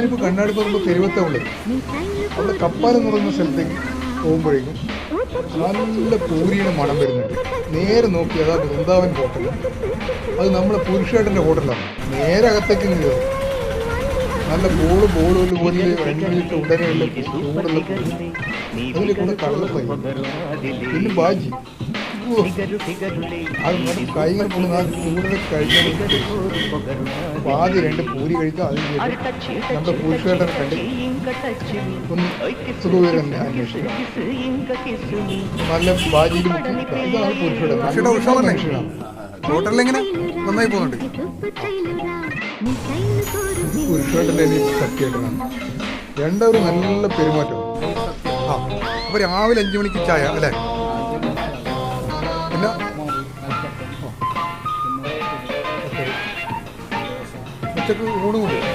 ഞാനിപ്പോൾ കണ്ണാടി പറയുമ്പോൾ തെരുവത്താണ് ഉള്ളത്. അവിടെ കപ്പാലെന്ന് പറയുന്ന സ്ഥലത്തേക്ക് പോകുമ്പോഴേക്കും നല്ല പൂരിയുടെ മണം വരുന്നുണ്ട്. നേരെ നോക്കി അതാ വൃന്ദാവൻ ഹോട്ടൽ. അത് നമ്മളെ പുരുഷേട്ടൻ്റെ ഹോട്ടലാണ്. നേരെ അകത്തേക്ക് കയറും. നല്ല ബോളുകൾ പോലെ എണ്ണയിട്ട് ഉടനെയുള്ള ചൂടുള്ള അതിൽ കൂടെ കടലപ്പൈ പിന്നെ ബാജി. അത് കൈകൾ പോകുന്ന ചൂടിനെ കഴിക്കാൻ ആദ്യം 2 പൂരി കഴിക്കുക. അതിന് ശേഷം നമ്മുടെ പുരുഷേട്ടനെ കണ്ട് ഒന്ന് സുഖവിവരം തന്നെ അന്വേഷിക്കുക. നല്ല ബാജിയിൽ ഇതാണ് പുരുഷേട്ടൻ. ഹോട്ടലിലെങ്ങനെ നന്നായി പോകുന്നുണ്ട്. പുരുഷേട്ടൻ്റെ സത്യമായിട്ടാണ്. രണ്ടവരും നല്ല പെരുമാറ്റം. അപ്പോൾ രാവിലെ 5 മണിക്ക് ചായ അല്ലേ? പിന്നെ ഉച്ചക്ക് ഊണ് കൊണ്ട്